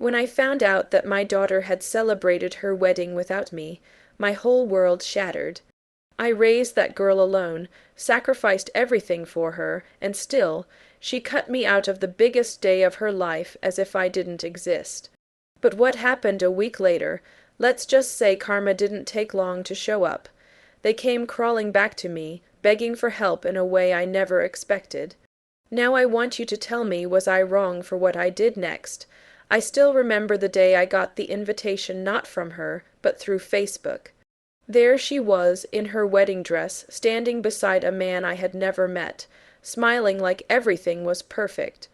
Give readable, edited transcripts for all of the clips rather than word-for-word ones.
When I found out that my daughter had celebrated her wedding without me, my whole world shattered. I raised that girl alone, sacrificed everything for her, and still, she cut me out of the biggest day of her life as if I didn't exist. But what happened a week later? Let's just say karma didn't take long to show up. They came crawling back to me, begging for help in a way I never expected. Now I want you to tell me, was I wrong for what I did next? I still remember the day I got the invitation not from her, but through Facebook. There she was, in her wedding dress, standing beside a man I had never met, smiling like everything was perfect.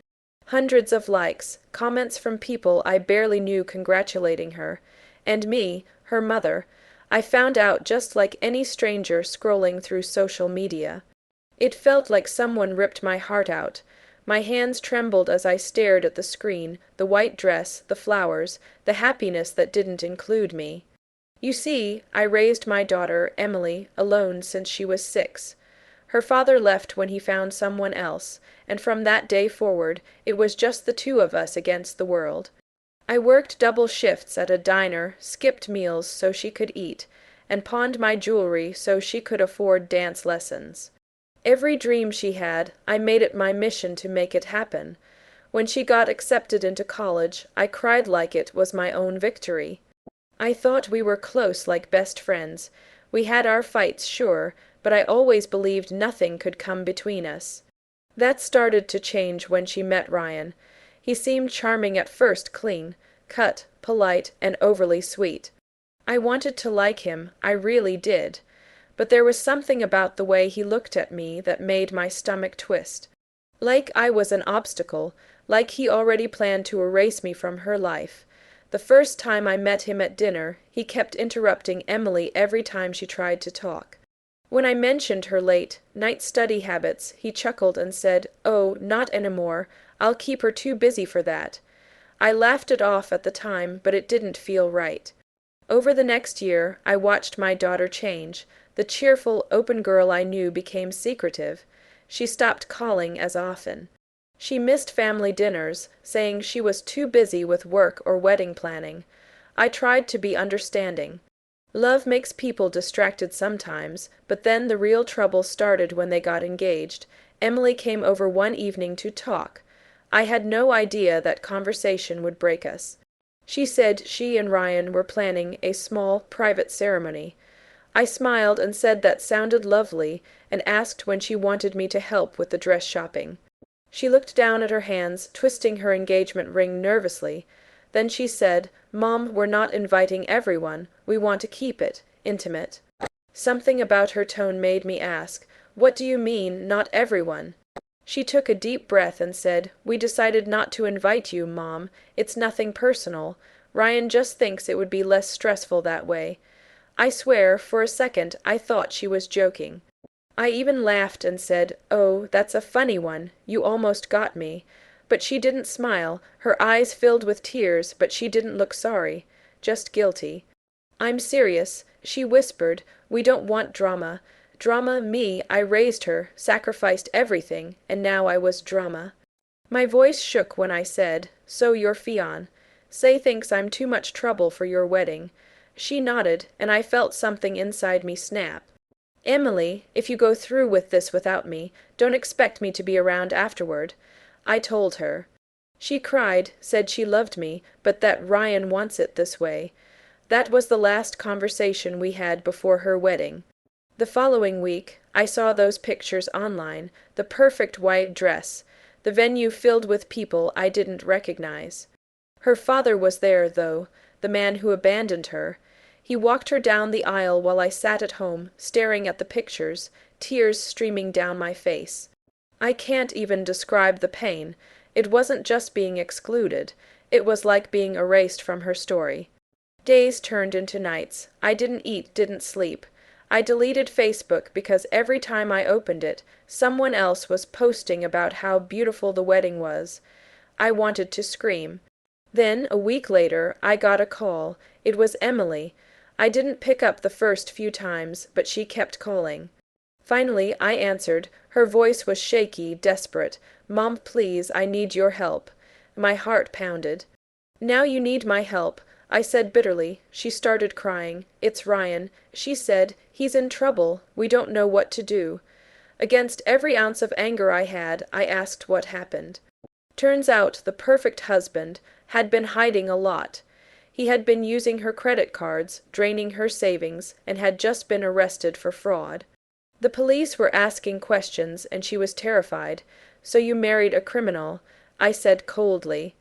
Hundreds of likes, comments from people I barely knew congratulating her, and me, her mother. I found out just like any stranger scrolling through social media. It felt like someone ripped my heart out. My hands trembled as I stared at the screen, the white dress, the flowers, the happiness that didn't include me. You see, I raised my daughter, Emily, alone since she was 6. Her father left when he found someone else, and from that day forward, it was just the two of us against the world. I worked double shifts at a diner, skipped meals so she could eat, and pawned my jewelry so she could afford dance lessons. Every dream she had, I made it my mission to make it happen. When she got accepted into college, I cried like it was my own victory. I thought we were close like best friends. We had our fights, sure, but I always believed nothing could come between us. That started to change when she met Ryan. He seemed charming at first, clean, cut, polite, and overly sweet. I wanted to like him, I really did. But there was something about the way he looked at me that made my stomach twist. Like I was an obstacle, like he already planned to erase me from her life. The first time I met him at dinner, he kept interrupting Emily every time she tried to talk. When I mentioned her late night study habits, he chuckled and said, "Oh, not anymore. I'll keep her too busy for that." I laughed it off at the time, but it didn't feel right. Over the next year, I watched my daughter change. The cheerful, open girl I knew became secretive. She stopped calling as often. She missed family dinners, saying she was too busy with work or wedding planning. I tried to be understanding. Love makes people distracted sometimes, but then the real trouble started when they got engaged. Emily came over one evening to talk. I had no idea that conversation would break us. She said she and Ryan were planning a small, private ceremony. I smiled and said that sounded lovely, and asked when she wanted me to help with the dress shopping. She looked down at her hands, twisting her engagement ring nervously. Then she said, "Mom, we're not inviting everyone. We want to keep it intimate." Something about her tone made me ask, "What do you mean, not everyone?" She took a deep breath and said, "We decided not to invite you, Mom. It's nothing personal. Ryan just thinks it would be less stressful that way." I swear, for a second, I thought she was joking. I even laughed and said, "Oh, that's a funny one. You almost got me." But she didn't smile. Her eyes filled with tears, but she didn't look sorry, just guilty. "I'm serious," she whispered. "We don't want drama. Drama, me, I raised her, sacrificed everything, and now I was drama." My voice shook when I said, "So you're Fionn. Say thinks I'm too much trouble for your wedding." She nodded, and I felt something inside me snap. "Emily, if you go through with this without me, don't expect me to be around afterward." I told her. She cried, said she loved me, but that Ryan wants it this way. That was the last conversation we had before her wedding. The following week, I saw those pictures online, the perfect white dress, the venue filled with people I didn't recognize. Her father was there, though, the man who abandoned her. He walked her down the aisle while I sat at home, staring at the pictures, tears streaming down my face. I can't even describe the pain. It wasn't just being excluded. It was like being erased from her story. Days turned into nights. I didn't eat, didn't sleep. I deleted Facebook because every time I opened it, someone else was posting about how beautiful the wedding was. I wanted to scream. Then, a week later, I got a call. It was Emily. I didn't pick up the first few times, but she kept calling. Finally, I answered. Her voice was shaky, desperate. "Mom, please, I need your help." My heart pounded. "Now you need my help," I said bitterly. She started crying. "It's Ryan," she said. "He's in trouble. We don't know what to do." Against every ounce of anger I had, I asked what happened. Turns out the perfect husband had been hiding a lot. He had been using her credit cards, draining her savings, and had just been arrested for fraud. The police were asking questions, and she was terrified. "So you married a criminal," I said coldly.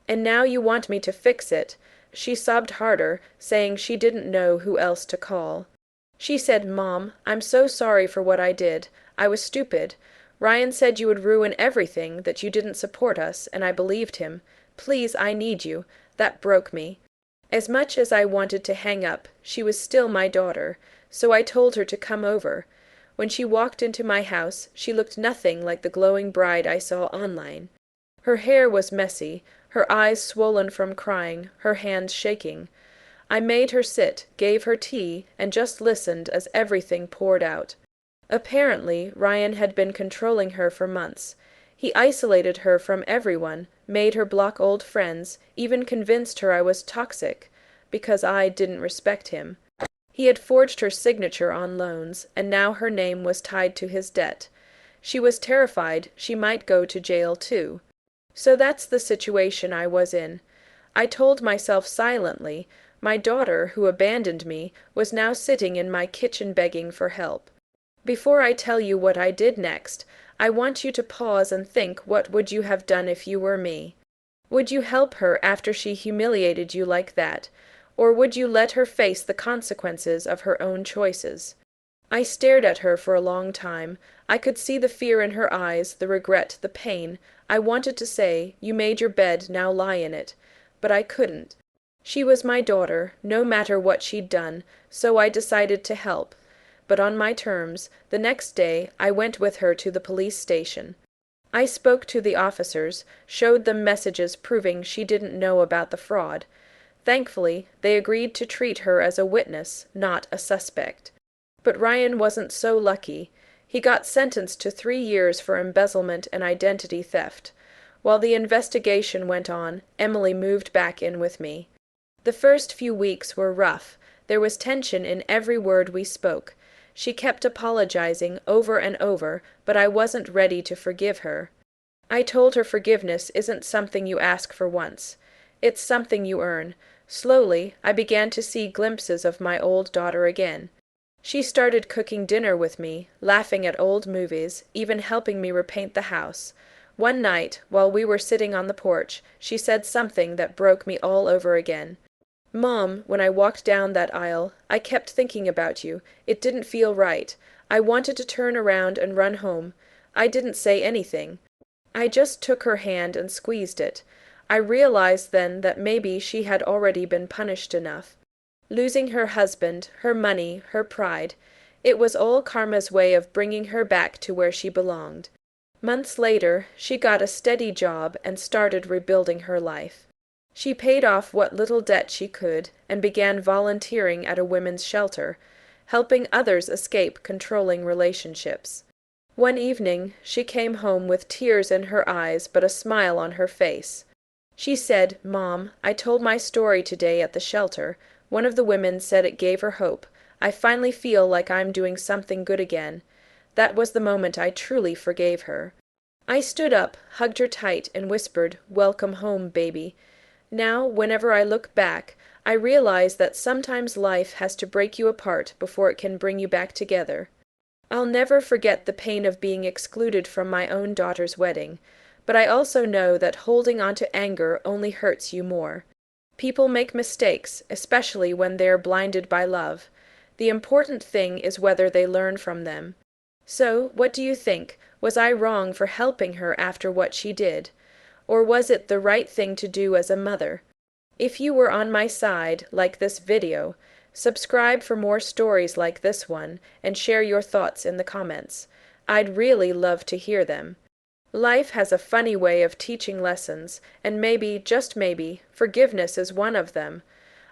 "And now you want me to fix it." She sobbed harder, saying she didn't know who else to call. She said, "Mom, I'm so sorry for what I did. I was stupid. Ryan said you would ruin everything, that you didn't support us, and I believed him. Please, I need you." That broke me. As much as I wanted to hang up, she was still my daughter, so I told her to come over. When she walked into my house, she looked nothing like the glowing bride I saw online. Her hair was messy, her eyes swollen from crying, her hands shaking. I made her sit, gave her tea, and just listened as everything poured out. Apparently, Ryan had been controlling her for months. He isolated her from everyone, made her block old friends, even convinced her I was toxic, because I didn't respect him. He had forged her signature on loans, and now her name was tied to his debt. She was terrified she might go to jail too. So that's the situation I was in. I told myself silently, my daughter, who abandoned me, was now sitting in my kitchen begging for help. Before I tell you what I did next, I want you to pause and think, what would you have done if you were me? Would you help her after she humiliated you like that? Or would you let her face the consequences of her own choices? I stared at her for a long time. I could see the fear in her eyes, the regret, the pain. I wanted to say, "You made your bed, now lie in it." But I couldn't. She was my daughter, no matter what she'd done, so I decided to help. But on my terms. The next day, I went with her to the police station. I spoke to the officers, showed them messages proving she didn't know about the fraud. Thankfully, they agreed to treat her as a witness, not a suspect. But Ryan wasn't so lucky. He got sentenced to 3 years for embezzlement and identity theft. While the investigation went on, Emily moved back in with me. The first few weeks were rough. There was tension in every word we spoke. She kept apologizing over and over, but I wasn't ready to forgive her. I told her forgiveness isn't something you ask for once. It's something you earn. Slowly, I began to see glimpses of my old daughter again. She started cooking dinner with me, laughing at old movies, even helping me repaint the house. One night, while we were sitting on the porch, she said something that broke me all over again. "Mom, when I walked down that aisle, I kept thinking about you. It didn't feel right. I wanted to turn around and run home. I didn't say anything. I just took her hand and squeezed it. I realized then that maybe she had already been punished enough. Losing her husband, her money, her pride. It was all karma's way of bringing her back to where she belonged. Months later, she got a steady job and started rebuilding her life. She paid off what little debt she could and began volunteering at a women's shelter, helping others escape controlling relationships. One evening, she came home with tears in her eyes but a smile on her face. She said, "Mom, I told my story today at the shelter. One of the women said it gave her hope. I finally feel like I'm doing something good again." That was the moment I truly forgave her. I stood up, hugged her tight, and whispered, "Welcome home, baby." Now, whenever I look back, I realize that sometimes life has to break you apart before it can bring you back together. I'll never forget the pain of being excluded from my own daughter's wedding, but I also know that holding on to anger only hurts you more. People make mistakes, especially when they're blinded by love. The important thing is whether they learn from them. So, what do you think? Was I wrong for helping her after what she did? Or was it the right thing to do as a mother? If you were on my side, like this video, subscribe for more stories like this one, and share your thoughts in the comments. I'd really love to hear them. Life has a funny way of teaching lessons, and maybe, just maybe, forgiveness is one of them.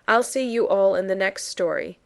I'll see you all in the next story.